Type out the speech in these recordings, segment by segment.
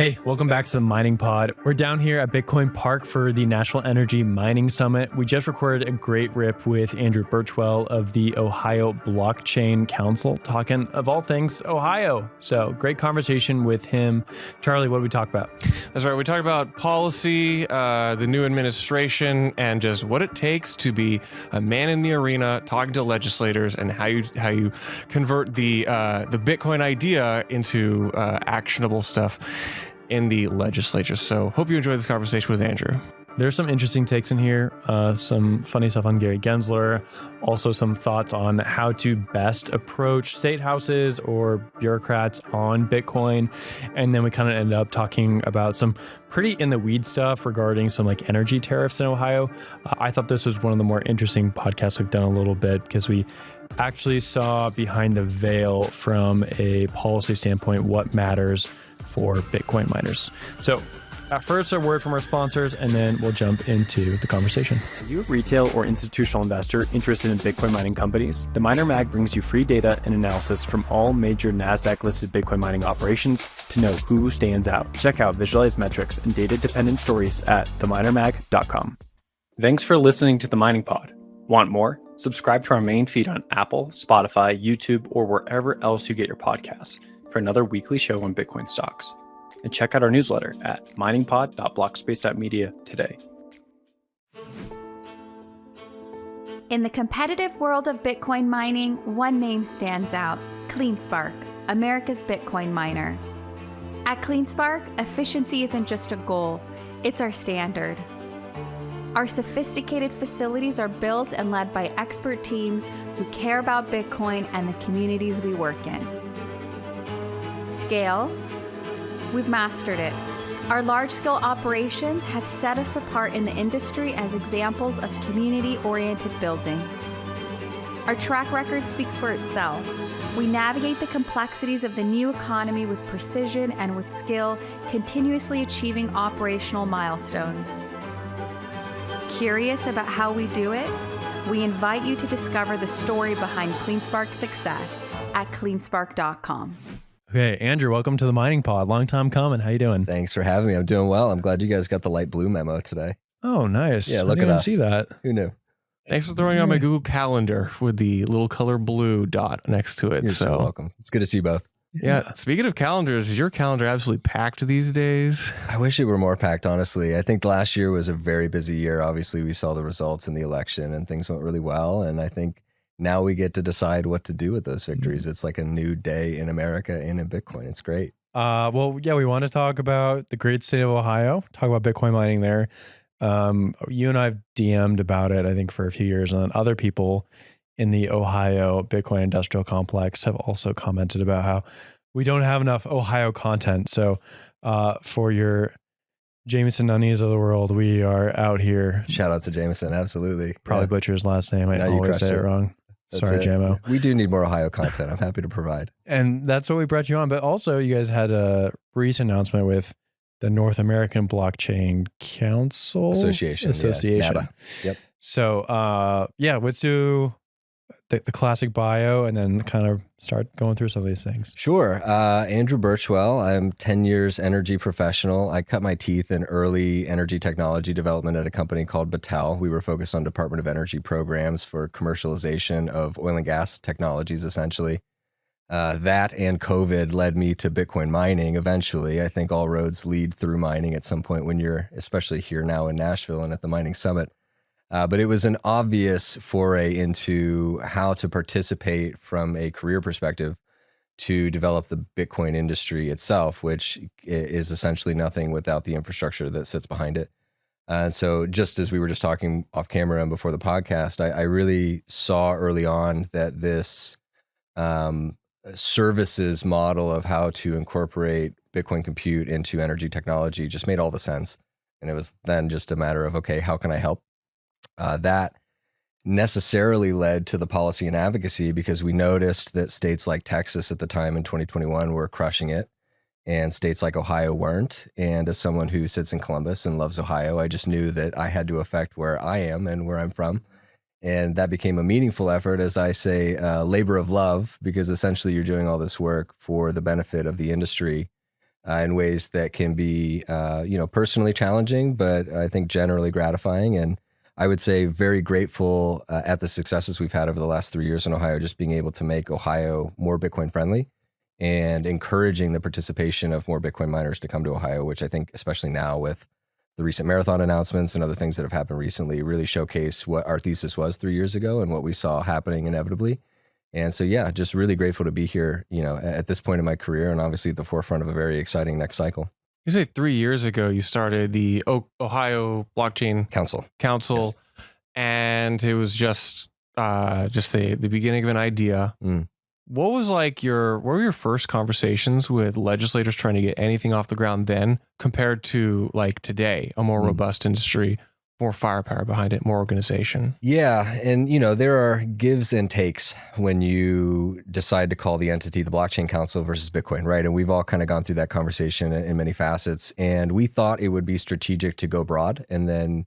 Hey, welcome back to the Mining Pod. We're down here at Bitcoin Park for the National Energy Mining Summit. We just recorded a great rip with Andrew Burchwell of the Ohio Blockchain Council, talking of all things Ohio. So great conversation with him. Charlie, what did we talk about? That's right. We talked about policy, the new administration, and just what it takes to be a man in the arena, talking to legislators, and how you convert the Bitcoin idea into actionable stuff in the legislature. So hope you enjoyed this conversation with Andrew. There's some interesting takes in here, some funny stuff on Gary Gensler, also some thoughts on how to best approach state houses or bureaucrats on Bitcoin. And then we kind of ended up talking about some pretty in the weed stuff regarding some like energy tariffs in Ohio. I thought this was one of the more interesting podcasts we've done a little bit because we actually saw behind the veil from a policy standpoint what matters for Bitcoin miners. So first, a word from our sponsors, and then we'll jump into the conversation. Are you a retail or institutional investor interested in Bitcoin mining companies? The Miner Mag brings you free data and analysis from all major NASDAQ-listed Bitcoin mining operations to know who stands out. Check out visualized metrics and data-dependent stories at theminermag.com. Thanks for listening to the Mining Pod. Want more? Subscribe to our main feed on Apple, Spotify, YouTube, or wherever else you get your podcasts for another weekly show on Bitcoin stocks. And check out our newsletter at miningpod.blockspace.media today. In the competitive world of Bitcoin mining, one name stands out: CleanSpark, America's Bitcoin miner. At CleanSpark, efficiency isn't just a goal, it's our standard. Our sophisticated facilities are built and led by expert teams who care about Bitcoin and the communities we work in. Scale, we've mastered it. Our large-scale operations have set us apart in the industry as examples of community-oriented building. Our track record speaks for itself. We navigate the complexities of the new economy with precision and with skill, continuously achieving operational milestones. Curious about how we do it? We invite you to discover the story behind CleanSpark's success at cleanspark.com. Okay, Andrew, welcome to the Mining Pod. Long time coming. How you doing? Thanks for having me. I'm doing well. I'm glad you guys got the light blue memo today. Oh, nice. Yeah, look I didn't at even us. see that. Who knew? Thanks for throwing on my Google Calendar with the little color blue dot next to it. You're so welcome. It's good to see you both. Yeah. Speaking of calendars, is your calendar absolutely packed these days? I wish it were more packed, honestly. I think last year was a very busy year. Obviously, we saw the results in the election and things went really well. And I think now we get to decide what to do with those victories. It's like a new day in America and in Bitcoin. It's great. Well, yeah, we want to talk about the great state of Ohio, talk about Bitcoin mining there. You and I have DM'd about it, I think, for a few years, and then other people in the Ohio Bitcoin industrial complex have also commented about how we don't have enough Ohio content. So for your Jameson Nunnies of the world, we are out here. Shout out to Jameson. Absolutely. Probably butcher his last name. I Now you always crushed say it it. wrong. That's Sorry, it. Jamo. We do need more Ohio content. I'm happy to provide. And that's what we brought you on. But also, you guys had a recent announcement with the North American Blockchain Council Association. Yeah, NABA. Yep. So, yeah, let's do the classic bio and then kind of start going through some of these things. Sure. Andrew Burchwell. I'm 10 years energy professional. I cut my teeth in early energy technology development at a company called Battelle. We were focused on Department of Energy programs for commercialization of oil and gas technologies, essentially. That and COVID led me to Bitcoin mining eventually. I think all roads lead through mining at some point when you're, especially here now in Nashville and at the Mining Summit. But it was an obvious foray into how to participate from a career perspective to develop the Bitcoin industry itself, which is essentially nothing without the infrastructure that sits behind it. So just as we were just talking off camera and before the podcast, I really saw early on that this services model of how to incorporate Bitcoin compute into energy technology just made all the sense. And it was then just a matter of, okay, how can I help? That necessarily led to the policy and advocacy because we noticed that states like Texas at the time in 2021 were crushing it and states like Ohio weren't. And as someone who sits in Columbus and loves Ohio, I just knew that I had to affect where I am and where I'm from. And that became a meaningful effort, as I say, labor of love, because essentially you're doing all this work for the benefit of the industry in ways that can be, personally challenging, but I think generally gratifying. And I would say very grateful at the successes we've had over the last 3 years in Ohio, just being able to make Ohio more Bitcoin friendly and encouraging the participation of more Bitcoin miners to come to Ohio, which I think, especially now with the recent marathon announcements and other things that have happened recently, really showcase what our thesis was 3 years ago and what we saw happening inevitably. And so, yeah, just really grateful to be here, at this point in my career and obviously at the forefront of a very exciting next cycle. You say 3 years ago you started the Ohio Blockchain Counsel, yes. And it was just the beginning of an idea. What were your first conversations with legislators trying to get anything off the ground then compared to like today, a more robust industry, more firepower behind it, more organization? Yeah. And, there are gives and takes when you decide to call the entity the Blockchain Council versus Bitcoin, right? And we've all kind of gone through that conversation in many facets. And we thought it would be strategic to go broad and then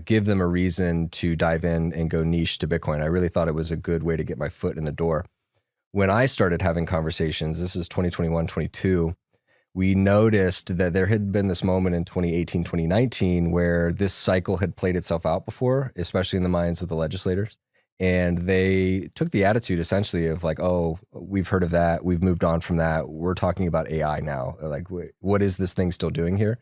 give them a reason to dive in and go niche to Bitcoin. I really thought it was a good way to get my foot in the door. When I started having conversations, this is 2021, 22, we noticed that there had been this moment in 2018, 2019, where this cycle had played itself out before, especially in the minds of the legislators. And they took the attitude essentially of like, oh, we've heard of that. We've moved on from that. We're talking about AI now. Like, what is this thing still doing here?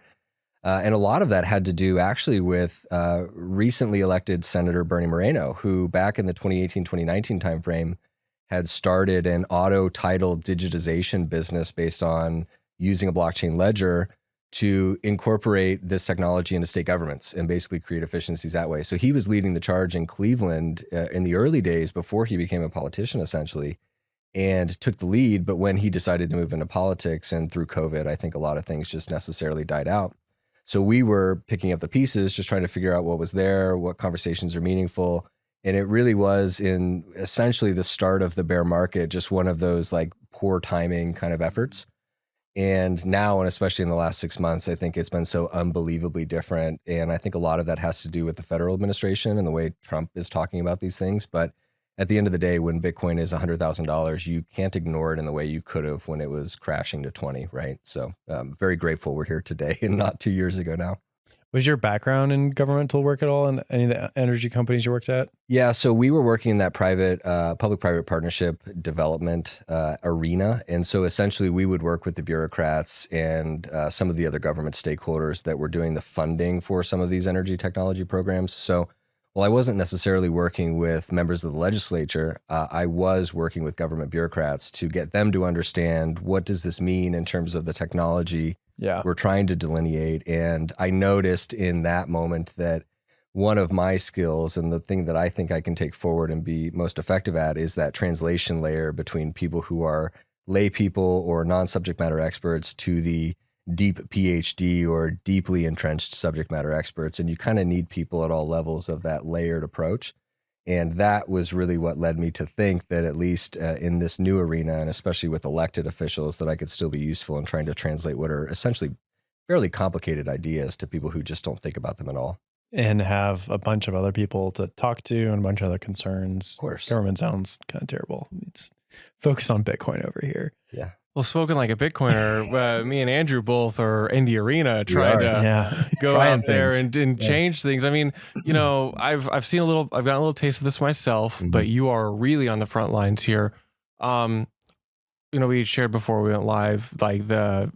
And a lot of that had to do actually with recently elected Senator Bernie Moreno, who back in the 2018, 2019 timeframe had started an auto-title digitization business based on using a blockchain ledger to incorporate this technology into state governments and basically create efficiencies that way. So he was leading the charge in Cleveland in the early days before he became a politician, essentially, and took the lead. But when he decided to move into politics and through COVID, I think a lot of things just necessarily died out. So we were picking up the pieces, just trying to figure out what was there, what conversations are meaningful. And it really was in essentially the start of the bear market, just one of those like poor timing kind of efforts. And now, and especially in the last 6 months, I think it's been so unbelievably different. And I think a lot of that has to do with the federal administration and the way Trump is talking about these things. But at the end of the day, when Bitcoin is $100,000, you can't ignore it in the way you could have when it was crashing to 20, right? So I'm very grateful we're here today and not 2 years ago now. Was your background in governmental work at all in any of the energy companies you worked at? Yeah, so we were working in that public-private partnership development arena. And so essentially we would work with the bureaucrats and some of the other government stakeholders that were doing the funding for some of these energy technology programs. So while I wasn't necessarily working with members of the legislature, I was working with government bureaucrats to get them to understand what does this mean in terms of the technology we're trying to delineate. And I noticed in that moment that one of my skills and the thing that I think I can take forward and be most effective at is that translation layer between people who are lay people or non-subject matter experts to the deep PhD or deeply entrenched subject matter experts. And you kind of need people at all levels of that layered approach. And that was really what led me to think that at least in this new arena, and especially with elected officials, that I could still be useful in trying to translate what are essentially fairly complicated ideas to people who just don't think about them at all. And have a bunch of other people to talk to and a bunch of other concerns. Of course. Government sounds kind of terrible. Just focus on Bitcoin over here. Yeah. Well, spoken like a Bitcoiner, me and Andrew both are in the arena trying to go out there and change things. I mean, I've gotten a little taste of this myself, but you are really on the front lines here. We shared before we went live, like the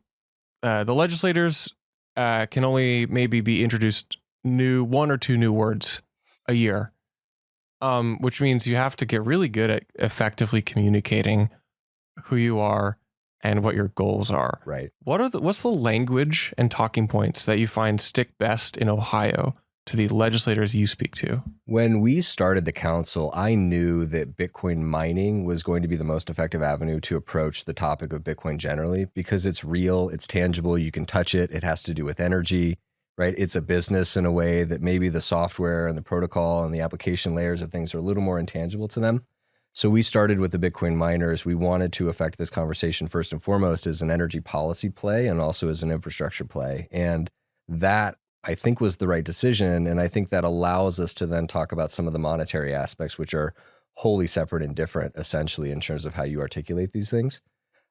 legislators can only maybe be introduced one or two new words a year, which means you have to get really good at effectively communicating who you are and what your goals are. Right. What's the language and talking points that you find stick best in Ohio to the legislators you speak to? When we started the council, I knew that Bitcoin mining was going to be the most effective avenue to approach the topic of Bitcoin generally, because it's real, it's tangible, you can touch it, it has to do with energy, right? It's a business in a way that maybe the software and the protocol and the application layers of things are a little more intangible to them. So we started with the Bitcoin miners. We wanted to affect this conversation first and foremost as an energy policy play and also as an infrastructure play. And that, I think, was the right decision. And I think that allows us to then talk about some of the monetary aspects, which are wholly separate and different, essentially, in terms of how you articulate these things.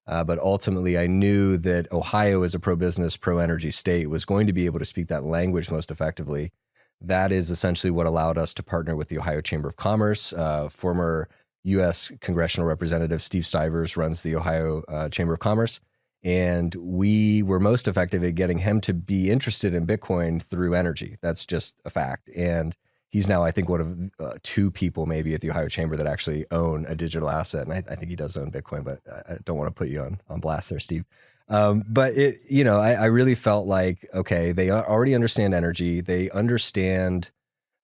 But ultimately, I knew that Ohio, as a pro-business, pro-energy state, was going to be able to speak that language most effectively. That is essentially what allowed us to partner with the Ohio Chamber of Commerce. Former U.S. Congressional Representative Steve Stivers runs the Ohio Chamber of Commerce. And we were most effective at getting him to be interested in Bitcoin through energy. That's just a fact. And he's now, I think, one of two people maybe at the Ohio Chamber that actually own a digital asset. And I think he does own Bitcoin, but I don't want to put you on blast there, Steve. But I really felt like, okay, they already understand energy. They understand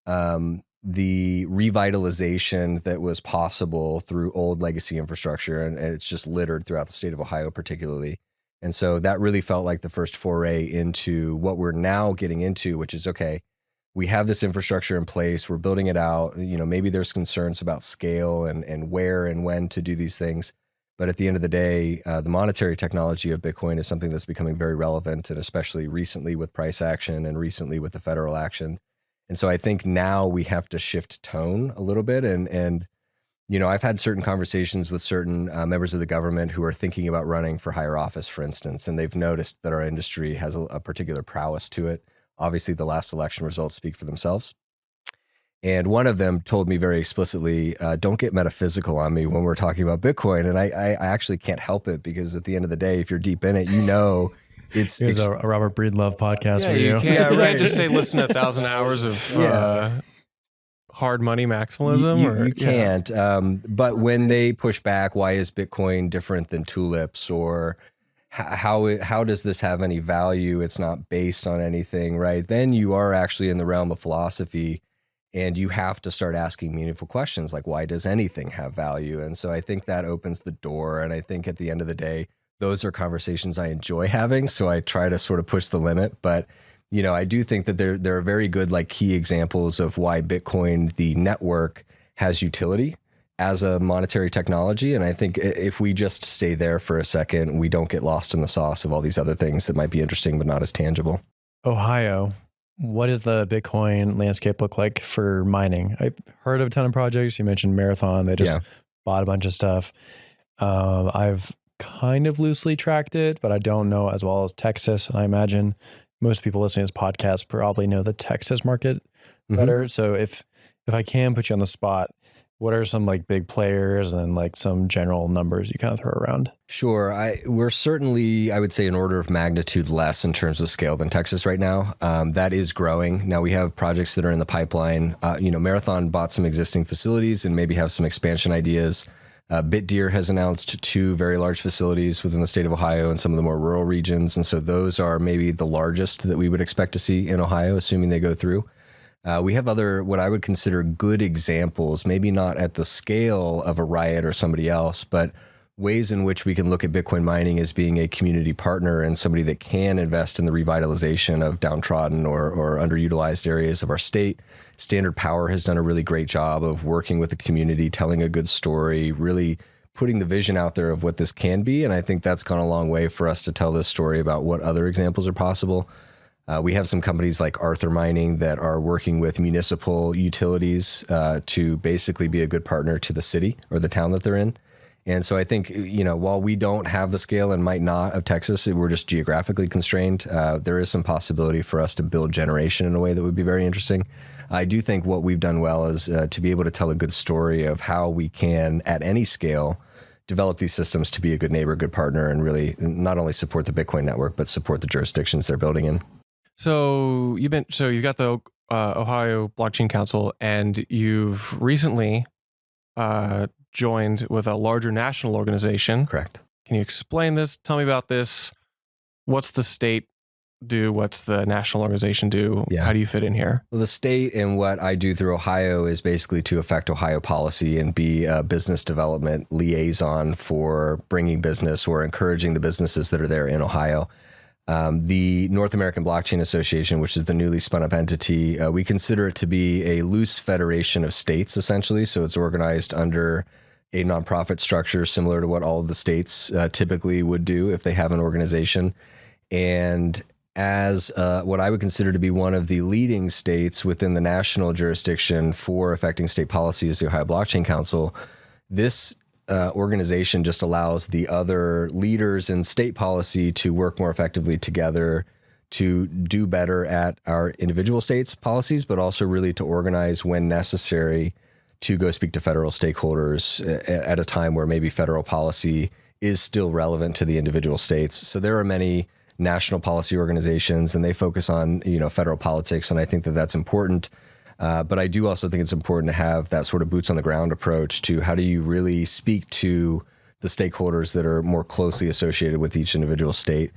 the revitalization that was possible through old legacy infrastructure. And it's just littered throughout the state of Ohio, particularly. And so that really felt like the first foray into what we're now getting into, which is, okay, we have this infrastructure in place. We're building it out. Maybe there's concerns about scale and where and when to do these things. But at the end of the day, the monetary technology of Bitcoin is something that's becoming very relevant, and especially recently with price action and recently with the federal action. And so I think now we have to shift tone a little bit. And I've had certain conversations with certain members of the government who are thinking about running for higher office, for instance, and they've noticed that our industry has a particular prowess to it. Obviously, the last election results speak for themselves. And one of them told me very explicitly, don't get metaphysical on me when we're talking about Bitcoin. And I actually can't help it, because at the end of the day, if you're deep in it, it's a Robert Breedlove podcast for you. You can't just say listen to 1,000 hours of hard money maximalism. You can't. But when they push back, why is Bitcoin different than tulips? Or how does this have any value? It's not based on anything, right? Then you are actually in the realm of philosophy, and you have to start asking meaningful questions like, why does anything have value? And so I think that opens the door. And I think at the end of the day, those are conversations I enjoy having. So I try to sort of push the limit. But, I do think that there are very good key examples of why Bitcoin, the network, has utility as a monetary technology. And I think if we just stay there for a second, we don't get lost in the sauce of all these other things that might be interesting but not as tangible. Ohio, what does the Bitcoin landscape look like for mining? I've heard of a ton of projects. You mentioned Marathon. They just bought a bunch of stuff. I've kind of loosely tracked it, but I don't know as well as Texas. And I imagine most people listening to this podcast probably know the Texas market better. So if I can put you on the spot, what are some big players and some general numbers you kind of throw around? Sure. We're certainly, I would say, an order of magnitude less in terms of scale than Texas right now. That is growing. Now we have projects that are in the pipeline. Marathon bought some existing facilities and maybe have some expansion ideas. BitDeer has announced 2 very large facilities within the state of Ohio and some of the more rural regions. And so those are maybe the largest that we would expect to see in Ohio, assuming they go through. We have other, what I would consider good examples, maybe not at the scale of a Riot or somebody else, but ways in which we can look at Bitcoin mining as being a community partner and somebody that can invest in the revitalization of downtrodden or underutilized areas of our state. Standard Power has done a really great job of working with the community, telling a good story, really putting the vision out there of what this can be. And I think that's gone a long way for us to tell this story about what other examples are possible. We have some companies like Arthur Mining that are working with municipal utilities to basically be a good partner to the city or the town that they're in. And so I think, while we don't have the scale and might not of Texas, we're just geographically constrained. There is some possibility for us to build generation in a way that would be very interesting. I do think what we've done well is to be able to tell a good story of how we can, at any scale, develop these systems to be a good neighbor, good partner, and really not only support the Bitcoin network, but support the jurisdictions they're building in. So you've got the Ohio Blockchain Council, and you've recently joined with a larger national organization. Correct. Can you explain this? Tell me about this. What's the state do? What's the national organization do? Yeah. How do you fit in here? Well, the state and what I do through Ohio is basically to affect Ohio policy and be a business development liaison for bringing business or encouraging the businesses that are there in Ohio. The North American Blockchain Association, which is the newly spun up entity, we consider it to be a loose federation of states, essentially. So it's organized under a nonprofit structure similar to what all of the states typically would do if they have an organization. And as what I would consider to be one of the leading states within the national jurisdiction for affecting state policy is the Ohio Blockchain Council, this organization just allows the other leaders in state policy to work more effectively together to do better at our individual states' policies, but also really to organize when necessary to go speak to federal stakeholders at a time where maybe federal policy is still relevant to the individual states. So there are many national policy organizations, and they focus on, federal politics, and I think that that's important. But I do also think it's important to have that sort of boots on the ground approach to how do you really speak to the stakeholders that are more closely associated with each individual state.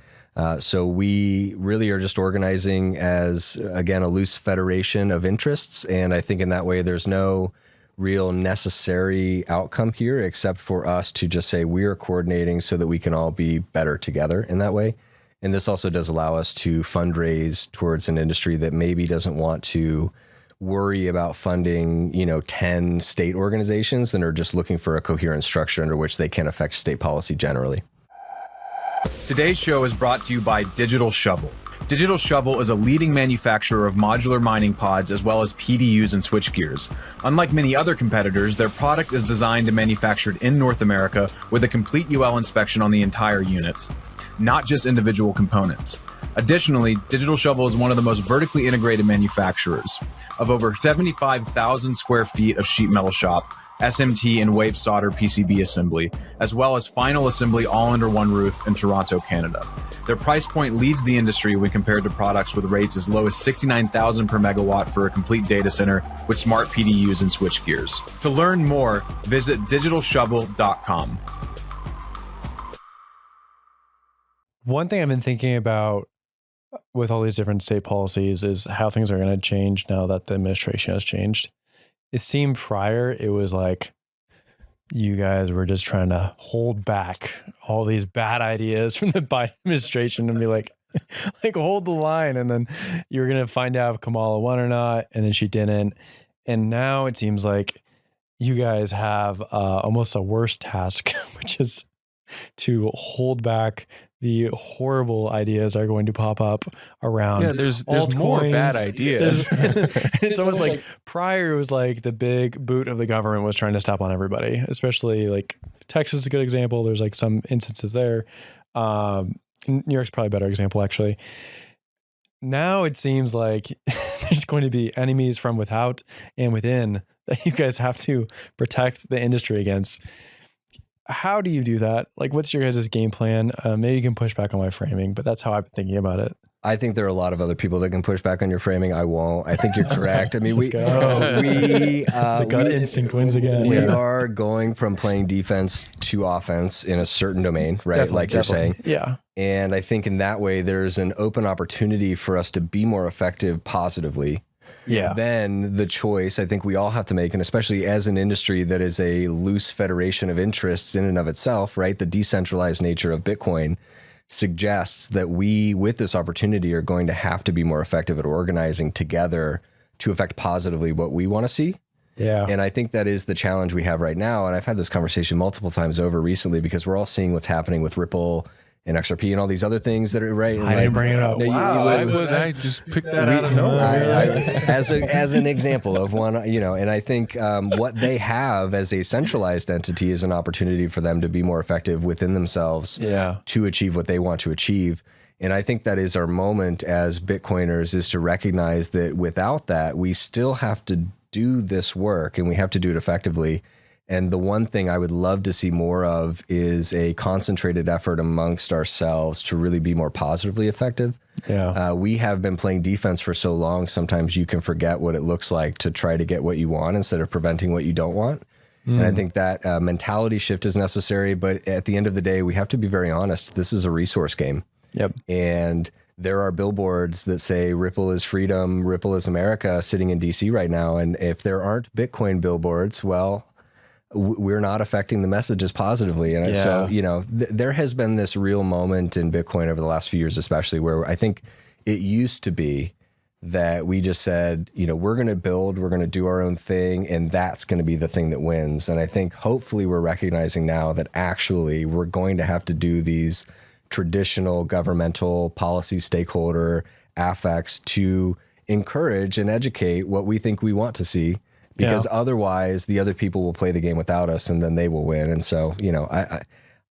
So we really are just organizing as, again, a loose federation of interests. And I think in that way, there's no real necessary outcome here, except for us to just say we are coordinating so that we can all be better together in that way. And this also does allow us to fundraise towards an industry that maybe doesn't want to worry about funding, 10 state organizations and are just looking for a coherent structure under which they can affect state policy generally. Today's show is brought to you by Digital Shovel. Digital Shovel is a leading manufacturer of modular mining pods as well as PDUs and switchgears. Unlike many other competitors, their product is designed and manufactured in North America with a complete UL inspection on the entire unit, not just individual components. Additionally, Digital Shovel is one of the most vertically integrated manufacturers of over 75,000 square feet of sheet metal shop, SMT and wave solder PCB assembly, as well as final assembly all under one roof in Toronto, Canada. Their price point leads the industry when compared to products with rates as low as $69,000 per megawatt for a complete data center with smart PDUs and switchgears. To learn more, visit digitalshovel.com. One thing I've been thinking about with all these different state policies is how things are going to change now that the administration has changed. It seemed prior, it was like you guys were just trying to hold back all these bad ideas from the Biden administration and be like hold the line. And then you're going to find out if Kamala won or not. And then she didn't. And now it seems like you guys have almost a worse task, which is to hold back the horrible ideas are going to pop up around. Yeah, there's more bad ideas. It's almost like prior it was like the big boot of the government was trying to step on everybody, especially like Texas is a good example. There's like some instances there. New York's probably a better example, actually. Now it seems like there's going to be enemies from without and within that you guys have to protect the industry against. How do you do that? Like, what's your guys' game plan? Maybe you can push back on my framing, but that's how I've been thinking about it. I think there are a lot of other people that can push back on your framing. I won't. I think you're correct. I mean, the gut instinct wins again. We are going from playing defense to offense in a certain domain, right? Definitely. You're saying. Yeah. And I think in that way, there's an open opportunity for us to be more effective positively. Yeah. Then the choice I think we all have to make, and especially as an industry that is a loose federation of interests in and of itself, right? The decentralized nature of Bitcoin suggests that we, with this opportunity, are going to have to be more effective at organizing together to affect positively what we want to see. Yeah. And I think that is the challenge we have right now. And I've had this conversation multiple times over recently because we're all seeing what's happening with Ripple and XRP and all these other things that are right. I didn't bring it up. I just picked that out of nowhere. As an example of one, and I think what they have as a centralized entity is an opportunity for them to be more effective within themselves to achieve what they want to achieve. And I think that is our moment as Bitcoiners, is to recognize that without that, we still have to do this work and we have to do it effectively. And the one thing I would love to see more of is a concentrated effort amongst ourselves to really be more positively effective. Yeah. We have been playing defense for so long, sometimes you can forget what it looks like to try to get what you want instead of preventing what you don't want. And I think that mentality shift is necessary. But at the end of the day, we have to be very honest. This is a resource game. Yep. And there are billboards that say Ripple is freedom, Ripple is America sitting in DC right now. And if there aren't Bitcoin billboards, well, we're not affecting the messages positively. And so, there has been this real moment in Bitcoin over the last few years, especially where I think it used to be that we just said, we're going to build, we're going to do our own thing, and that's going to be the thing that wins. And I think hopefully we're recognizing now that actually we're going to have to do these traditional governmental policy stakeholder affects to encourage and educate what we think we want to see, because otherwise the other people will play the game without us and then they will win. And so,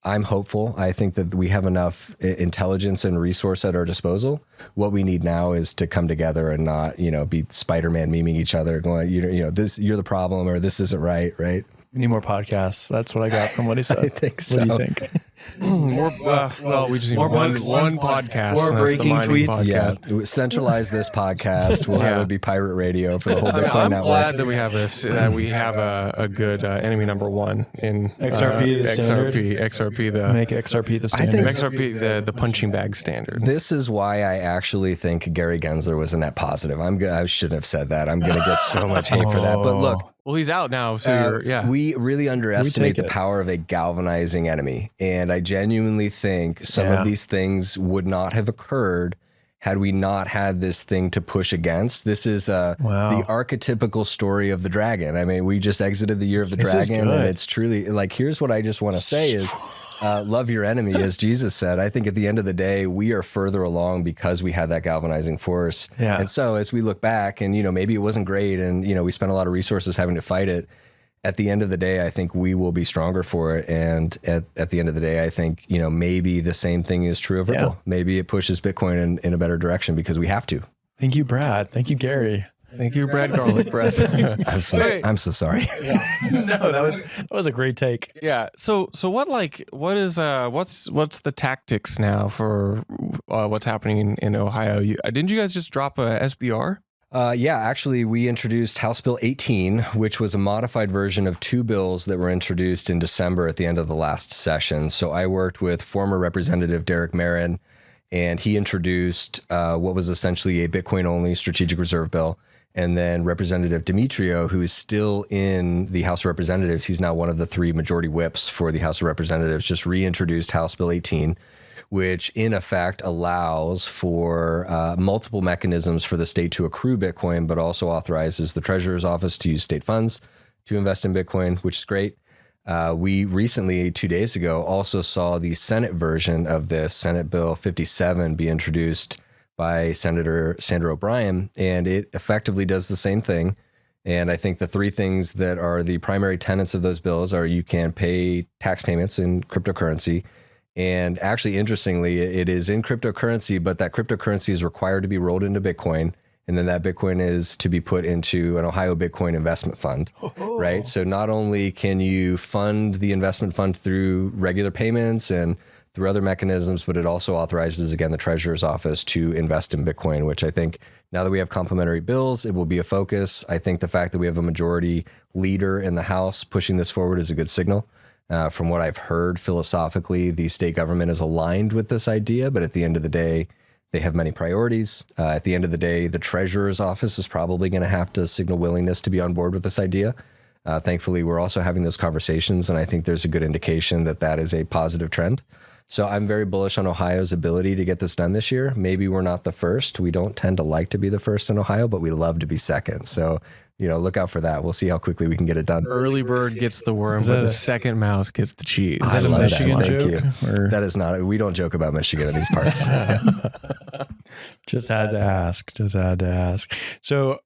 I'm hopeful. I think that we have enough intelligence and resource at our disposal. What we need now is to come together and not, be Spider-Man memeing each other, going, this, you're the problem, or this isn't right. Right. We need more podcasts. That's what I got from what he said. I think so. What do you think? We just need one podcast. More breaking tweets. Podcast. Yeah, centralize this podcast. We'll have it be pirate radio for the whole Bitcoin network. I'm glad that we have this. That we have a good enemy number one in XRP. The standard. XRP. Make XRP the standard. I think XRP the punching bag standard. This is why I actually think Gary Gensler was a net positive. I shouldn't have said that. I'm going to get so much hate for that. But look. Well, he's out now, so we really underestimate the power of a galvanizing enemy. And I genuinely think some of these things would not have occurred had we not had this thing to push against. This is the archetypical story of the dragon. I mean, we just exited the year of the dragon, and it's truly like, here's what I just want to say is, love your enemy, as Jesus said. I think at the end of the day, we are further along because we had that galvanizing force. Yeah. And so as we look back and, maybe it wasn't great and, we spent a lot of resources having to fight it. At the end of the day, I think we will be stronger for it. And at the end of the day, I think, maybe the same thing is true of Ripple. Yeah. Maybe it pushes Bitcoin in a better direction because we have to. Thank you, Brad. Thank you, Gary. Thank you, Brad Garlic Breath. I'm so sorry. No, that was a great take. Yeah. So what's the tactics now for what's happening in Ohio? Didn't you guys just drop a SBR? Actually, we introduced House Bill 18, which was a modified version of two bills that were introduced in December at the end of the last session. So I worked with former Representative Derek Marin, and he introduced what was essentially a Bitcoin-only strategic reserve bill. And then Representative Demetrio, who is still in the House of Representatives, he's now one of the three majority whips for the House of Representatives, just reintroduced House Bill 18, which in effect allows for multiple mechanisms for the state to accrue Bitcoin, but also authorizes the Treasurer's Office to use state funds to invest in Bitcoin, which is great. We recently, 2 days ago, also saw the Senate version of this, Senate Bill 57, be introduced by Senator Sandra O'Brien, and it effectively does the same thing. And I think the three things that are the primary tenets of those bills are you can pay tax payments in cryptocurrency. And actually, interestingly, it is in cryptocurrency, but that cryptocurrency is required to be rolled into Bitcoin. And then that Bitcoin is to be put into an Ohio Bitcoin investment fund, right? So not only can you fund the investment fund through regular payments and through other mechanisms, but it also authorizes, again, the Treasurer's Office to invest in Bitcoin, which I think now that we have complementary bills, it will be a focus. I think the fact that we have a majority leader in the House pushing this forward is a good signal. From what I've heard, philosophically, the state government is aligned with this idea, but at the end of the day, they have many priorities. At the end of the day, the Treasurer's Office is probably going to have to signal willingness to be on board with this idea. Thankfully, we're also having those conversations, and I think there's a good indication that that is a positive trend. So I'm very bullish on Ohio's ability to get this done this year. Maybe we're not the first. We don't tend to like to be the first in Ohio, but we love to be second. So, look out for that. We'll see how quickly we can get it done. Early bird gets the worm, but the second mouse gets the cheese. I love that. Thank you. Or? That is not, we don't joke about Michigan in these parts. Just had to ask. So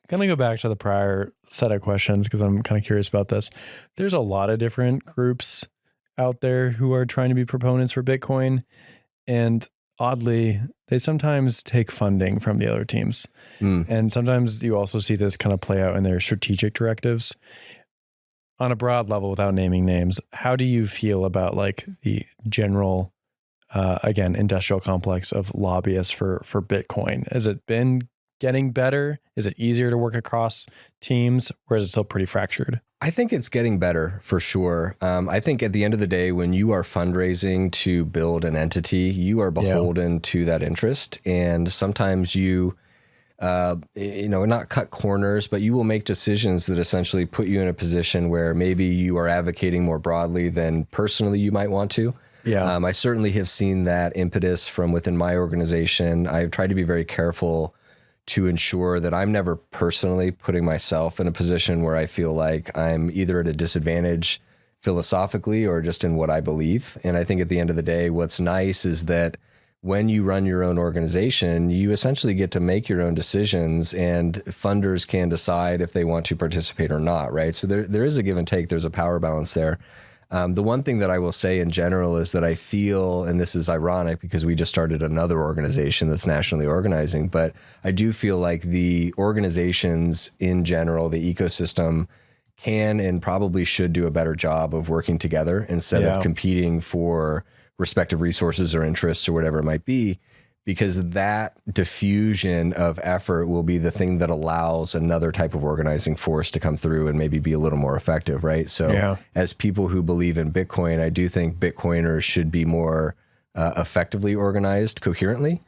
going to go back to the prior set of questions because I'm kind of curious about this. There's a lot of different groups out there who are trying to be proponents for Bitcoin. And oddly, they sometimes take funding from the other teams. And sometimes you also see this kind of play out in their strategic directives. On a broad level, without naming names, how do you feel about like the general, again, industrial complex of lobbyists for Bitcoin? Has it been getting better? Is it easier to work across teams, or is it still pretty fractured? I think it's getting better for sure. I think at the end of the day, when you are fundraising to build an entity, you are beholden to that interest. And sometimes you, not cut corners, but you will make decisions that essentially put you in a position where maybe you are advocating more broadly than personally you might want to. Yeah. I certainly have seen that impetus from within my organization. I've tried to be very careful to ensure that I'm never personally putting myself in a position where I feel like I'm either at a disadvantage philosophically or just in what I believe. And I think at the end of the day, what's nice is that when you run your own organization, you essentially get to make your own decisions, and funders can decide if they want to participate or not, right? So there is a give and take. There's a power balance there. The one thing that I will say in general is that I feel, and this is ironic because we just started another organization that's nationally organizing, but I do feel like the organizations in general, the ecosystem, can and probably should do a better job of working together instead of competing for respective resources or interests or whatever it might be, because that diffusion of effort will be the thing that allows another type of organizing force to come through and maybe be a little more effective, right? So as people who believe in Bitcoin, I do think Bitcoiners should be more effectively organized coherently.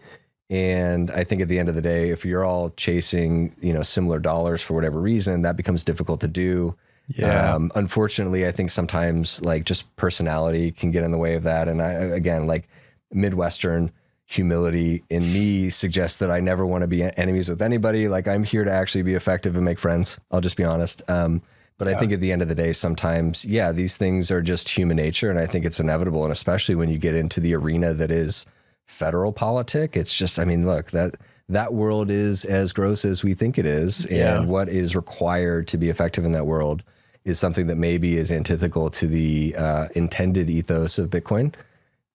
And I think at the end of the day, if you're all chasing, similar dollars for whatever reason, that becomes difficult to do. Unfortunately, I think sometimes like just personality can get in the way of that. And again, like Midwestern humility in me suggests that I never want to be enemies with anybody. Like I'm here to actually be effective and make friends. I'll just be honest. But I think at the end of the day, sometimes, these things are just human nature. And I think it's inevitable. And especially when you get into the arena that is federal politic, it's just, look, that world is as gross as we think it is. And what is required to be effective in that world is something that maybe is antithetical to the intended ethos of Bitcoin.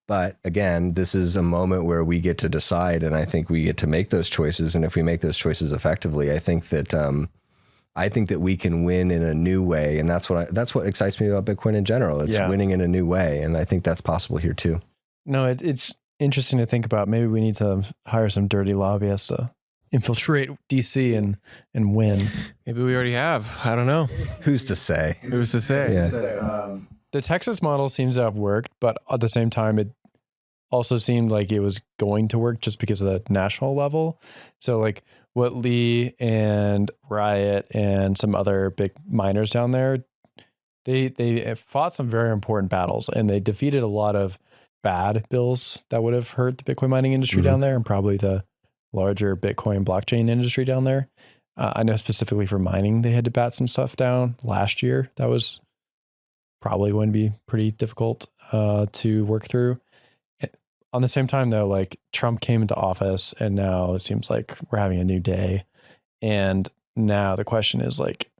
But again, this is a moment where we get to decide, and I think we get to make those choices. And if we make those choices effectively, I think that we can win in a new way. And that's what excites me about Bitcoin in general. It's winning in a new way. And I think that's possible here too. No, it's interesting to think about. Maybe we need to hire some dirty lobbyists to infiltrate DC and win. Maybe we already have. I don't know. Who's to say? Who's to say? Yeah. The Texas model seems to have worked, but at the same time, it also seemed like it was going to work just because of the national level. So like what Lee and Riot and some other big miners down there, they fought some very important battles, and they defeated a lot of bad bills that would have hurt the Bitcoin mining industry down there, and probably the larger Bitcoin blockchain industry down there. I know specifically for mining, they had to bat some stuff down last year. That was probably going to be pretty difficult to work through. On the same time, though, like Trump came into office, and now it seems like we're having a new day. And now the question is like,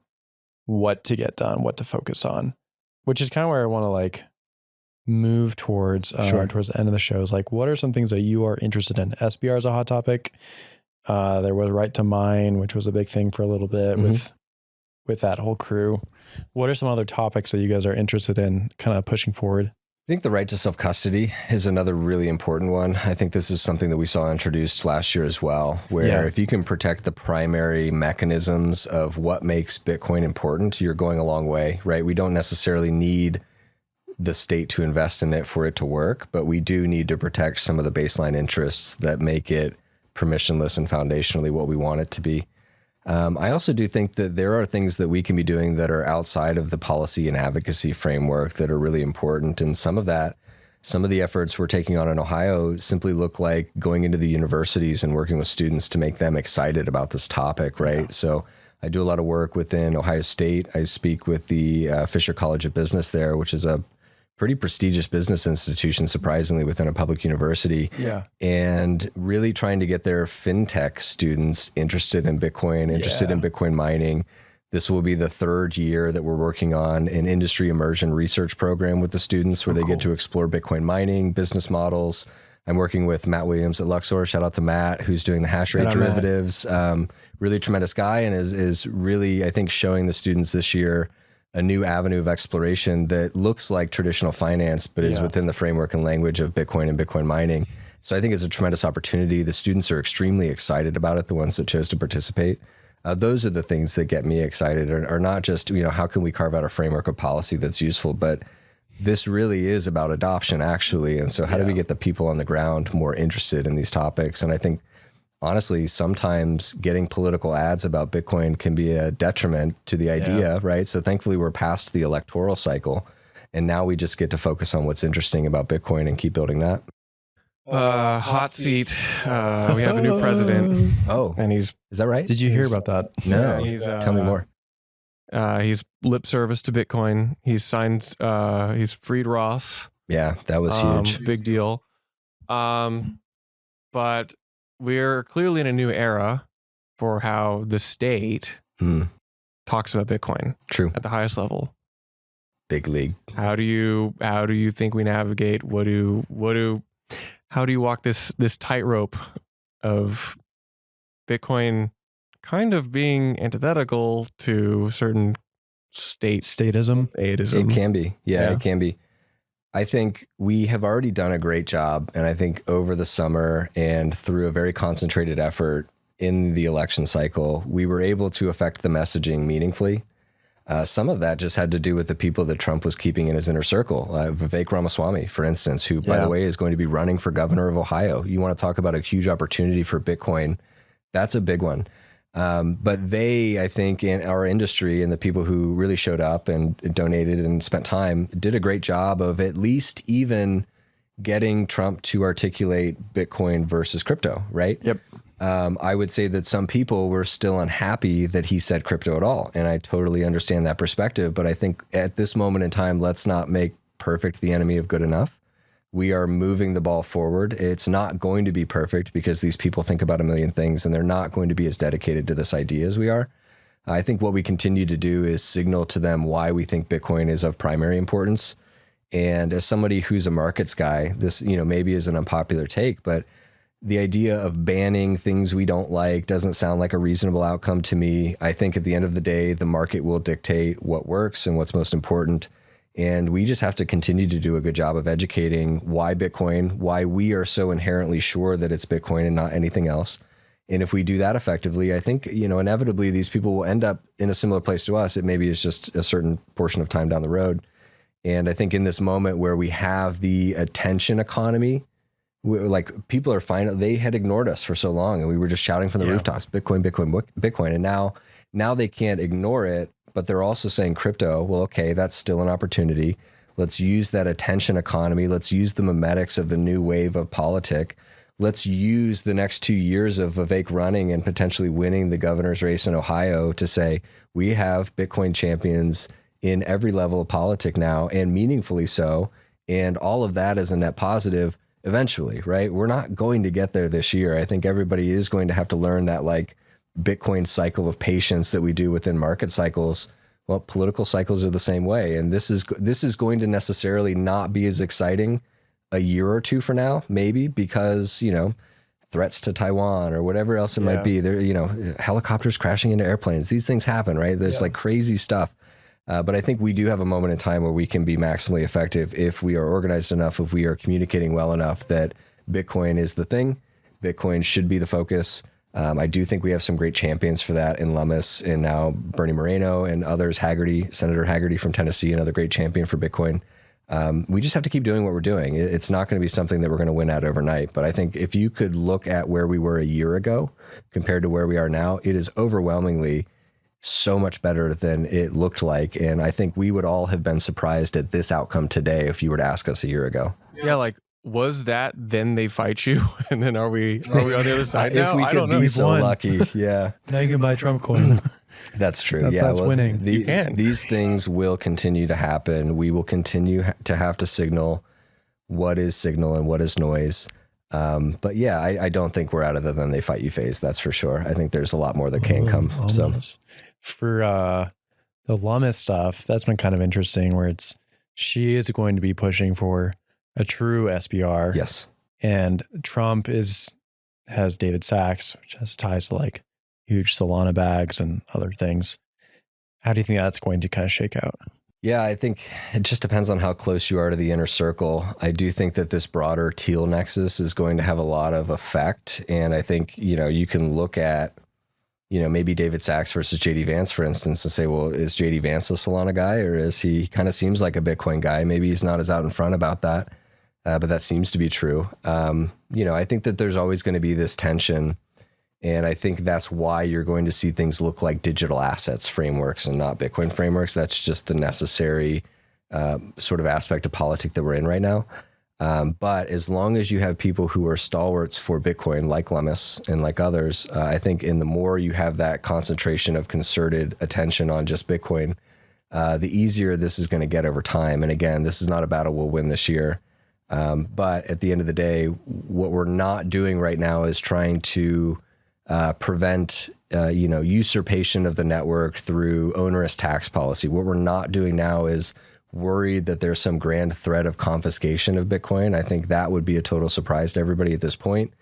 what to get done, what to focus on, which is kind of where I want to like move towards towards the end of the show. Is like, what are some things that you are interested in? SBR is a hot topic. There was right to mine, which was a big thing for a little bit with that whole crew. What are some other topics that you guys are interested in kind of pushing forward? I think the right to self-custody is another really important one. I think this is something that we saw introduced last year as well, where if you can protect the primary mechanisms of what makes Bitcoin important, you're going a long way, right? We don't necessarily need the state to invest in it for it to work, but we do need to protect some of the baseline interests that make it permissionless and foundationally what we want it to be. I also do think that there are things that we can be doing that are outside of the policy and advocacy framework that are really important. And some of the efforts we're taking on in Ohio simply look like going into the universities and working with students to make them excited about this topic, right? Yeah. So I do a lot of work within Ohio State. I speak with the Fisher College of Business there, which is a pretty prestigious business institution, surprisingly, within a public university. Yeah. And really trying to get their fintech students interested in Bitcoin, interested in Bitcoin mining. This will be the third year that we're working on an industry immersion research program with the students where they get to explore Bitcoin mining, business models. I'm working with Matt Williams at Luxor. Shout out to Matt, who's doing the hash rate derivatives. Really tremendous guy, and is really, I think, showing the students this year a new avenue of exploration that looks like traditional finance, but is within the framework and language of Bitcoin and Bitcoin mining. So I think it's a tremendous opportunity. The students are extremely excited about it, the ones that chose to participate. Those are the things that get me excited, are not just, how can we carve out a framework of policy that's useful, but this really is about adoption, actually. And so how do we get the people on the ground more interested in these topics? And I think, honestly, sometimes getting political ads about Bitcoin can be a detriment to the idea, right? So thankfully, we're past the electoral cycle, and now we just get to focus on what's interesting about Bitcoin and keep building that. Hot seat. We have a new president. Oh, and is that right? Did you hear about that? No. Tell me more. He's lip service to Bitcoin. He's freed Ross. Yeah, that was huge. Big deal. but we're clearly in a new era for how the state talks about Bitcoin. True. At the highest level. Big league. How do you think we navigate? How do you walk this tightrope of Bitcoin kind of being antithetical to certain statism? It can be. Yeah, it can be. I think we have already done a great job. And I think over the summer and through a very concentrated effort in the election cycle, we were able to affect the messaging meaningfully. Some of that just had to do with the people that Trump was keeping in his inner circle. Vivek Ramaswamy, for instance, who, by the way, is going to be running for governor of Ohio. You want to talk about a huge opportunity for Bitcoin. That's a big one. But they, I think, in our industry and the people who really showed up and donated and spent time did a great job of at least even getting Trump to articulate Bitcoin versus crypto, right? Yep. I would say that some people were still unhappy that he said crypto at all. And I totally understand that perspective. But I think at this moment in time, let's not make perfect the enemy of good enough. We are moving the ball forward. It's not going to be perfect because these people think about a million things and they're not going to be as dedicated to this idea as we are. I think what we continue to do is signal to them why we think Bitcoin is of primary importance. And as somebody who's a markets guy, this, maybe is an unpopular take, but the idea of banning things we don't like doesn't sound like a reasonable outcome to me. I think at the end of the day, the market will dictate what works and what's most important. And we just have to continue to do a good job of educating why Bitcoin, why we are so inherently sure that it's Bitcoin and not anything else. And if we do that effectively, I think, inevitably these people will end up in a similar place to us. It maybe is just a certain portion of time down the road. And I think in this moment where we have the attention economy, like people are fine. They had ignored us for so long and we were just shouting from the rooftops, Bitcoin, Bitcoin, Bitcoin. And now they can't ignore it, but they're also saying crypto. Well, okay, that's still an opportunity. Let's use that attention economy. Let's use the memetics of the new wave of politic. Let's use the next 2 years of Vivek running and potentially winning the governor's race in Ohio to say, we have Bitcoin champions in every level of politic now, and meaningfully so. And all of that is a net positive eventually, right? We're not going to get there this year. I think everybody is going to have to learn that like Bitcoin cycle of patience that we do within market cycles. Well, political cycles are the same way. And this is going to necessarily not be as exciting a year or two from now, maybe because, threats to Taiwan or whatever else it might be. There, helicopters crashing into airplanes. These things happen, right? There's like crazy stuff. But I think we do have a moment in time where we can be maximally effective if we are organized enough, if we are communicating well enough that Bitcoin is the thing. Bitcoin should be the focus. I do think we have some great champions for that in Lummis and now Bernie Moreno and others, Senator Haggerty from Tennessee, another great champion for Bitcoin. We just have to keep doing what we're doing. It's not going to be something that we're going to win at overnight. But I think if you could look at where we were a year ago compared to where we are now, it is overwhelmingly so much better than it looked like. And I think we would all have been surprised at this outcome today if you were to ask us a year ago. Yeah, like, was that then they fight you? And then are we on the other side now? If we could be so lucky. Yeah. Now you can buy Trump coin. That's true. That's winning. These things will continue to happen. We will continue to have to signal what is signal and what is noise. But yeah, I don't think we're out of the then they fight you phase. That's for sure. I think there's a lot more that can come. Almost. So for the Lummis stuff, that's been kind of interesting where she is going to be pushing for a true SBR. Yes. And Trump has David Sachs, which has ties to like huge Solana bags and other things. How do you think that's going to kind of shake out? Yeah, I think it just depends on how close you are to the inner circle. I do think that this broader teal nexus is going to have a lot of effect. And I think, you can look at, maybe David Sachs versus JD Vance, for instance, and say, well, is JD Vance a Solana guy or is he kind of seems like a Bitcoin guy? Maybe he's not as out in front about that, but that seems to be true. I think that there's always going to be this tension. And I think that's why you're going to see things look like digital assets frameworks and not Bitcoin frameworks. That's just the necessary sort of aspect of politics that we're in right now. But as long as you have people who are stalwarts for Bitcoin, like Lummis and like others, I think in the more you have that concentration of concerted attention on just Bitcoin, the easier this is going to get over time. And again, this is not a battle we'll win this year. But at the end of the day, what we're not doing right now is trying to prevent usurpation of the network through onerous tax policy. What we're not doing now is worried that there's some grand threat of confiscation of Bitcoin. I think that would be a total surprise to everybody at this point,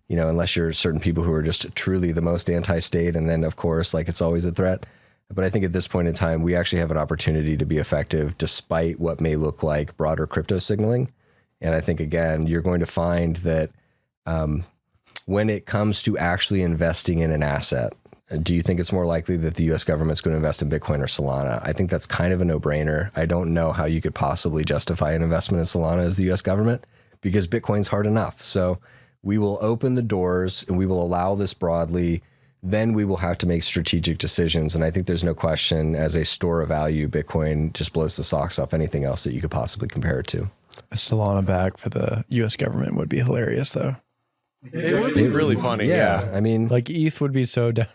unless you're certain people who are just truly the most anti-state. And then, of course, like it's always a threat. But I think at this point in time, we actually have an opportunity to be effective despite what may look like broader crypto signaling. And I think, again, you're going to find that when it comes to actually investing in an asset, do you think it's more likely that the U.S. government's going to invest in Bitcoin or Solana? I think that's kind of a no-brainer. I don't know how you could possibly justify an investment in Solana as the U.S. government because Bitcoin's hard enough. So we will open the doors and we will allow this broadly. Then we will have to make strategic decisions. And I think there's no question, as a store of value, Bitcoin just blows the socks off anything else that you could possibly compare it to. A Solana bag for the U.S. government would be hilarious, though. It would be really funny. Yeah. I mean, like ETH would be so down.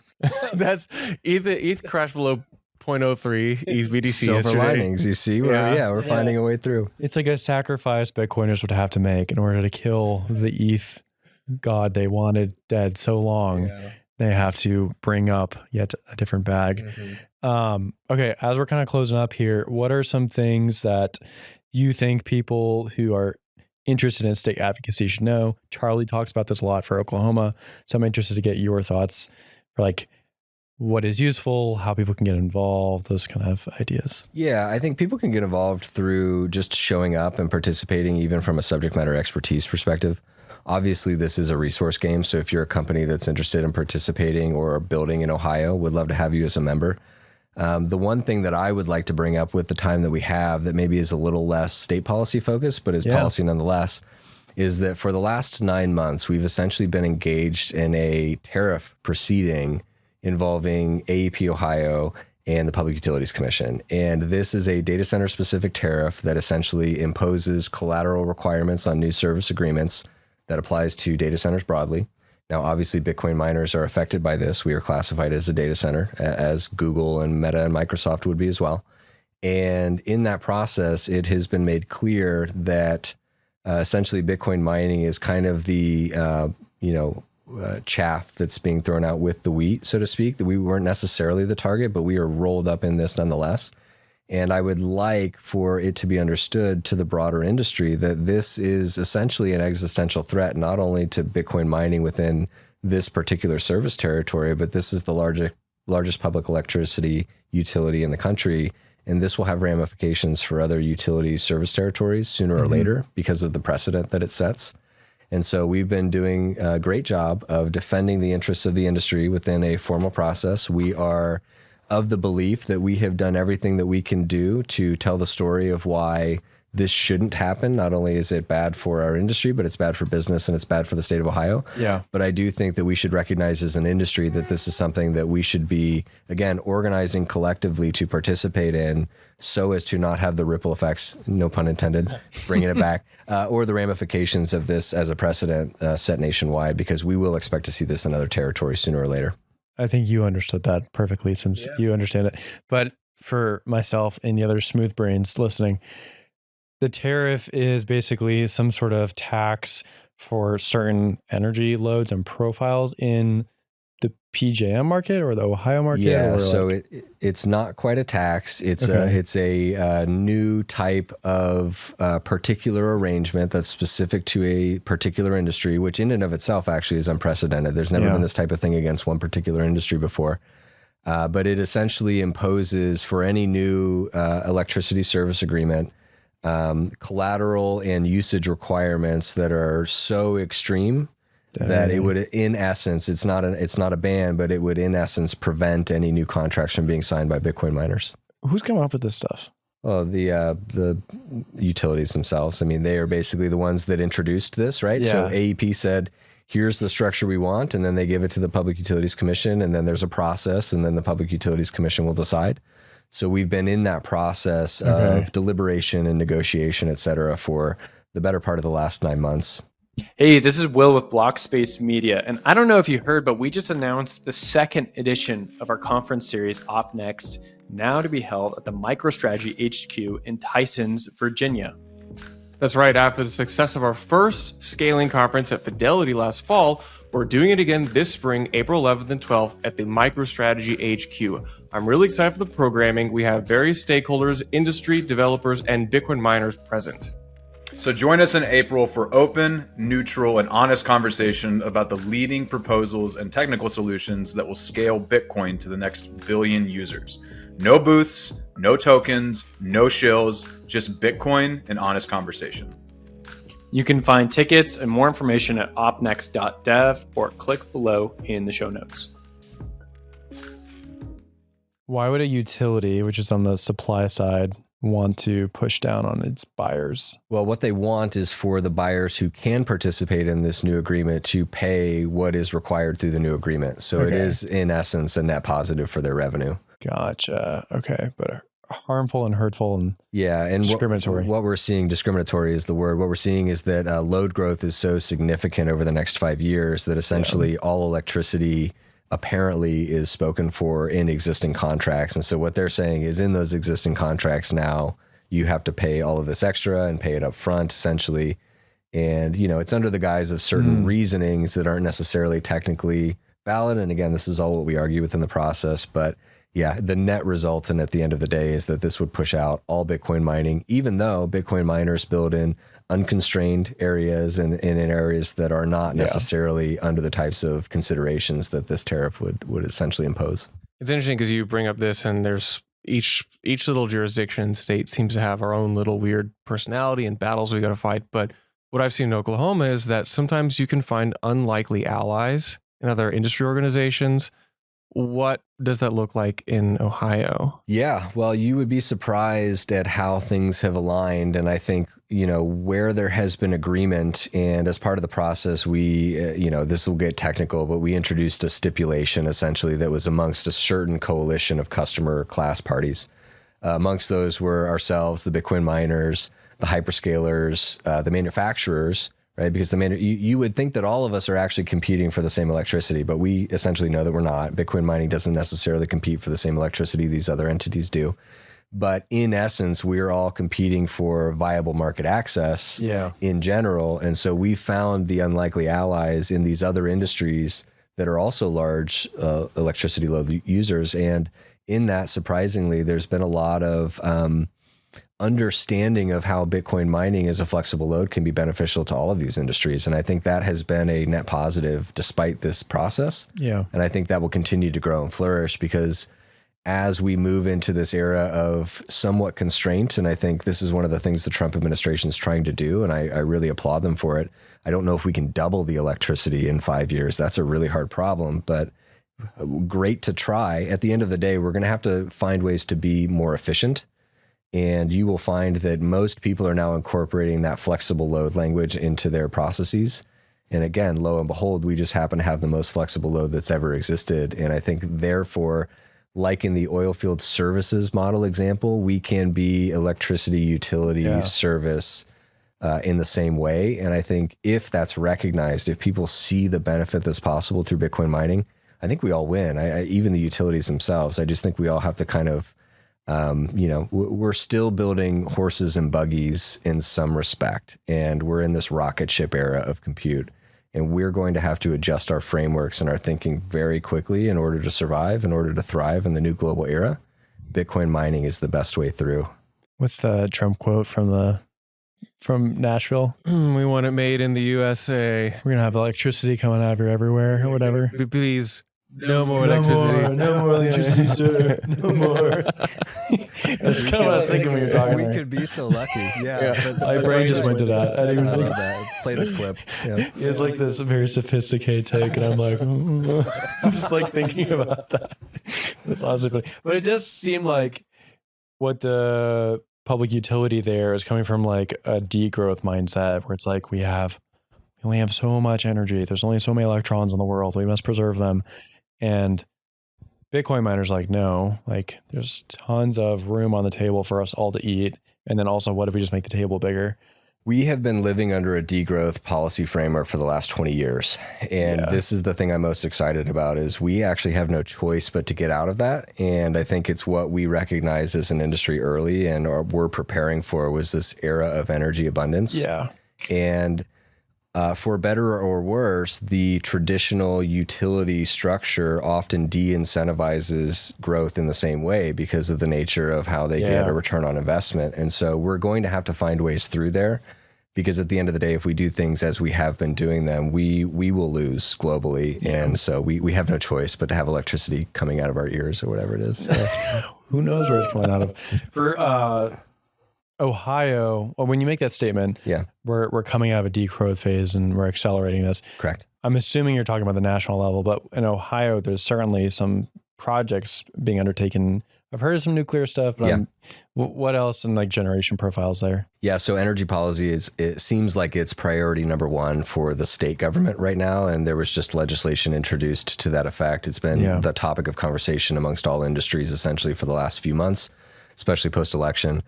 That's ETH crashed below 0.03 ETH BTC silver yesterday. linings, you see. We're finding a way through. It's like a sacrifice Bitcoiners would have to make in order to kill the ETH god they wanted dead so long. Yeah. They have to bring up yet a different bag. Okay, as we're kind of closing up here, what are some things that you think people who are interested in state advocacy should know? Charlie talks about this a lot for Oklahoma, so I'm interested to get your thoughts for like what is useful, how people can get involved, those kind of ideas. Yeah, I think people can get involved through just showing up and participating, even from a subject matter expertise perspective. Obviously, this is a resource game, so if you're a company that's interested in participating or building in Ohio, would love to have you as a member. The one thing that I would like to bring up with the time that we have that maybe is a little less state policy focused, but is policy nonetheless, is that for the last 9 months, we've essentially been engaged in a tariff proceeding involving AEP Ohio and the Public Utilities Commission. And this is a data center specific tariff that essentially imposes collateral requirements on new service agreements that applies to data centers broadly. Now, obviously, Bitcoin miners are affected by this. We are classified as a data center, as Google and Meta and Microsoft would be as well. And in that process, it has been made clear that essentially Bitcoin mining is kind of the, chaff that's being thrown out with the wheat, so to speak, that we weren't necessarily the target, but we are rolled up in this nonetheless. And I would like for it to be understood to the broader industry that this is essentially an existential threat, not only to Bitcoin mining within this particular service territory, but this is the largest public electricity utility in the country. And this will have ramifications for other utility service territories sooner or later because of the precedent that it sets. And so we've been doing a great job of defending the interests of the industry within a formal process. We are of the belief that we have done everything that we can do to tell the story of why this shouldn't happen. Not only is it bad for our industry, but it's bad for business and it's bad for the state of Ohio. Yeah. But I do think that we should recognize as an industry that this is something that we should be, again, organizing collectively to participate in so as to not have the ripple effects, no pun intended, bringing it back, or the ramifications of this as a precedent set nationwide, because we will expect to see this in other territories sooner or later. I think you understood that perfectly since you understand it. But for myself and the other smooth brains listening, the tariff is basically some sort of tax for certain energy loads and profiles in the PJM market or the Ohio market. Yeah, so it's not quite a tax. It's a new type of particular arrangement that's specific to a particular industry, which in and of itself actually is unprecedented. There's never been this type of thing against one particular industry before. But it essentially imposes for any new electricity service agreement collateral and usage requirements that are so extreme that it would, in essence, it's not a ban, but it would, in essence, prevent any new contracts from being signed by Bitcoin miners. Who's coming up with this stuff? Well, the utilities themselves. I mean, they are basically the ones that introduced this, right? Yeah. So AEP said, here's the structure we want, and then they give it to the Public Utilities Commission, and then there's a process, and then the Public Utilities Commission will decide. So we've been in that process of deliberation and negotiation, et cetera, for the better part of the last 9 months. Hey, this is Will with Blockspace Media. And I don't know if you heard, but we just announced the second edition of our conference series, Op Next, now to be held at the MicroStrategy HQ in Tysons, Virginia. That's right. After the success of our first scaling conference at Fidelity last fall, we're doing it again this spring, April 11th and 12th at the MicroStrategy HQ. I'm really excited for the programming. We have various stakeholders, industry, developers, and Bitcoin miners present. So join us in April for open, neutral, and honest conversation about the leading proposals and technical solutions that will scale Bitcoin to the next billion users. No booths, no tokens, no shills, just Bitcoin and honest conversation. You can find tickets and more information at opnext.dev or click below in the show notes. Why would a utility, which is on the supply side, want to push down on its buyers? Well, what they want is for the buyers who can participate in this new agreement to pay what is required through the new agreement. So it is, in essence, a net positive for their revenue. Gotcha. Okay. But harmful and hurtful and and discriminatory. What we're seeing, discriminatory is the word. What we're seeing is that load growth is so significant over the next 5 years that essentially all electricity apparently is spoken for in existing contracts. And so what they're saying is in those existing contracts now, you have to pay all of this extra and pay it up front, essentially. And, it's under the guise of certain reasonings that aren't necessarily technically valid. And again, this is all what we argue within the process. But yeah, the net result, and at the end of the day, is that this would push out all Bitcoin mining, even though Bitcoin miners build in unconstrained areas and in areas that are not necessarily under the types of considerations that this tariff would essentially impose. It's interesting because you bring up this, and there's each little jurisdiction state seems to have our own little weird personality and battles we got to fight. But what I've seen in Oklahoma is that sometimes you can find unlikely allies in other industry organizations. What does that look like in Ohio? Yeah, well, you would be surprised at how things have aligned. And I think, where there has been agreement, and as part of the process, we, this will get technical, but we introduced a stipulation essentially that was amongst a certain coalition of customer class parties. Amongst those were ourselves, the Bitcoin miners, the hyperscalers, the manufacturers, right? Because you would think that all of us are actually competing for the same electricity, but we essentially know that we're not. Bitcoin mining doesn't necessarily compete for the same electricity these other entities do. But in essence, we're all competing for viable market access in general. And so we found the unlikely allies in these other industries that are also large electricity load users. And in that, surprisingly, there's been a lot of understanding of how Bitcoin mining as a flexible load can be beneficial to all of these industries. And I think that has been a net positive despite this process. Yeah. And I think that will continue to grow and flourish because as we move into this era of somewhat constraint, and I think this is one of the things the Trump administration is trying to do, and I really applaud them for it. I don't know if we can double the electricity in 5 years. That's a really hard problem, but great to try. At the end of the day, we're going to have to find ways to be more efficient. And you will find that most people are now incorporating that flexible load language into their processes. And again, lo and behold, we just happen to have the most flexible load that's ever existed. And I think therefore, like in the oil field services model example, we can be electricity utility service in the same way. And I think if that's recognized, if people see the benefit that's possible through Bitcoin mining, I think we all win. Even the utilities themselves. I just think we all have to kind of we're still building horses and buggies in some respect, and we're in this rocket ship era of compute, and we're going to have to adjust our frameworks and our thinking very quickly in order to survive, in order to thrive in the new global era. Bitcoin mining is the best way through. What's the Trump quote from Nashville? We want it made in the USA. We're gonna have electricity coming out of here everywhere or whatever. Please. No more electricity. No more electricity, sir. No more. That's kind of what I was thinking when you were talking. We could be so lucky. Yeah. My brain just went to that. I didn't even love that. Play the clip. Yeah. It's like this very sophisticated take, and I'm like, I'm just like thinking about that. That's honestly funny. But it does seem like what the public utility there is coming from like a degrowth mindset, where it's like we only have so much energy. There's only so many electrons in the world. We must preserve them. And Bitcoin miners like, no, like there's tons of room on the table for us all to eat. And then also, what if we just make the table bigger? We have been living under a degrowth policy framework for the last 20 years. And this is the thing I'm most excited about is we actually have no choice but to get out of that. And I think it's what we recognize as an industry early and we're preparing for was this era of energy abundance. Yeah. And for better or worse, the traditional utility structure often de-incentivizes growth in the same way because of the nature of how they get a return on investment. And so we're going to have to find ways through there because at the end of the day, if we do things as we have been doing them, we will lose globally. Yeah. And so we have no choice but to have electricity coming out of our ears or whatever it is. So. Who knows where it's coming out of? For Ohio, well, when you make that statement, we're coming out of a degrowth phase and we're accelerating this. Correct. I'm assuming you're talking about the national level, but in Ohio, there's certainly some projects being undertaken. I've heard of some nuclear stuff, but what else in like generation profiles there? Yeah, so energy policy it seems like it's priority number one for the state government right now. And there was just legislation introduced to that effect. It's been the topic of conversation amongst all industries essentially for the last few months, especially post-election.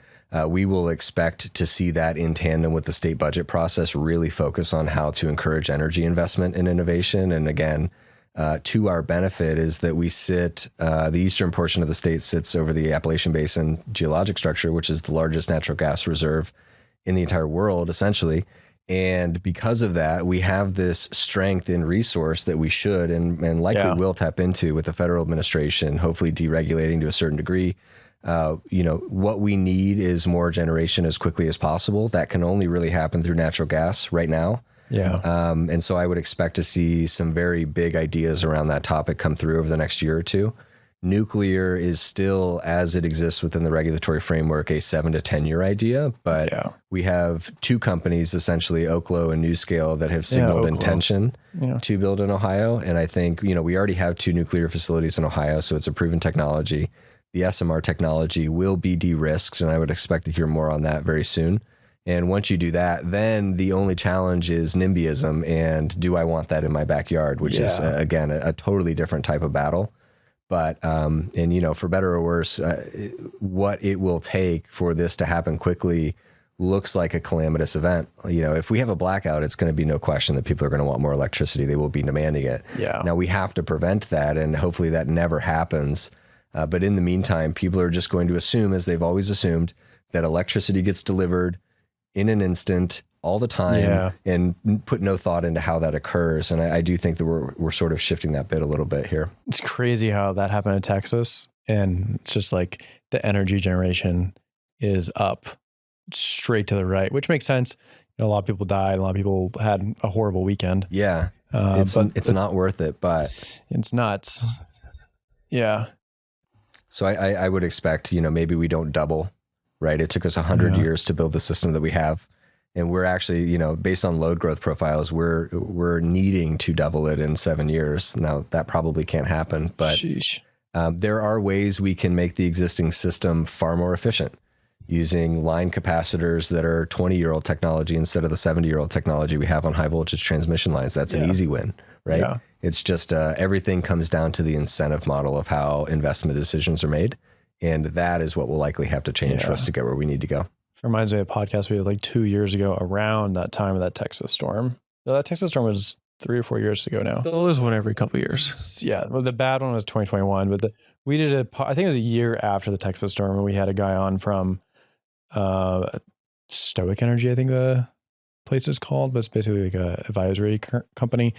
We will expect to see that in tandem with the state budget process really focus on how to encourage energy investment and innovation. And again, to our benefit is that we sit, the eastern portion of the state sits over the Appalachian Basin geologic structure, which is the largest natural gas reserve in the entire world, essentially. And because of that, we have this strength in resource that we should and likely will tap into with the federal administration, hopefully deregulating to a certain degree. What we need is more generation as quickly as possible. That can only really happen through natural gas right now. Yeah. And so I would expect to see some very big ideas around that topic come through over the next year or two. Nuclear is still, as it exists within the regulatory framework, a 7 to 10 year idea. But we have two companies, essentially Oklo and NuScale, that have signaled intention to build in Ohio. And I think, we already have 2 nuclear facilities in Ohio, so it's a proven technology. The SMR technology will be de-risked, and I would expect to hear more on that very soon. And once you do that, then the only challenge is NIMBYism, and do I want that in my backyard, which is, again, a totally different type of battle. But, for better or worse, what it will take for this to happen quickly looks like a calamitous event. If we have a blackout, it's going to be no question that people are going to want more electricity. They will be demanding it. Yeah. Now, we have to prevent that, and hopefully that never happens. But in the meantime, people are just going to assume, as they've always assumed, that electricity gets delivered in an instant all the time and put no thought into how that occurs. And I do think that we're sort of shifting that bit a little bit here. It's crazy how that happened in Texas. And it's just like the energy generation is up straight to the right, which makes sense. A lot of people died. A lot of people had a horrible weekend. Yeah. It's not worth it, but it's nuts. Yeah. So I would expect, maybe we don't double, right? It took us 100 years to build the system that we have. And we're actually, based on load growth profiles, we're needing to double it in 7 years. Now, that probably can't happen, but there are ways we can make the existing system far more efficient using line capacitors that are 20-year-old technology instead of the 70-year-old technology we have on high voltage transmission lines. That's an easy win, right? Yeah. It's just everything comes down to the incentive model of how investment decisions are made. And that is what will likely have to change for us to get where we need to go. Reminds me of a podcast we did like 2 years ago around that time of that Texas storm. That Texas storm was 3 or 4 years ago now. There was one every couple of years. Yeah. Well, the bad one was 2021, but we did I think it was a year after the Texas storm, and we had a guy on from Stoic Energy, I think the place is called, but it's basically like a advisory company.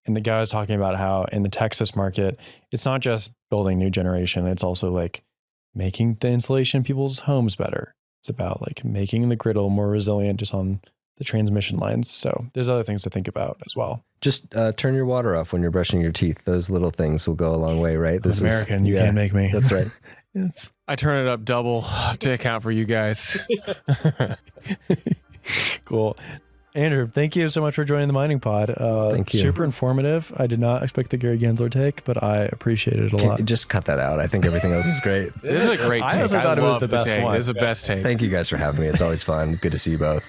And the guy was talking about how in the Texas market, it's not just building new generation. It's also like making the insulation in people's homes better. It's about like making the grid a little more resilient just on the transmission lines. So there's other things to think about as well. Just turn your water off when you're brushing your teeth. Those little things will go a long way, right? This American, you can't make me. That's right. I turn it up double to account for you guys. Cool. Andrew, thank you so much for joining the Mining Pod. Thank you. Super informative. I did not expect the Gary Gensler take, but I appreciate it a lot. Just cut that out. I think everything else is great. This is a great take. I also thought it was the best one. This is the best take. Thank you guys for having me. It's always fun. Good to see you both.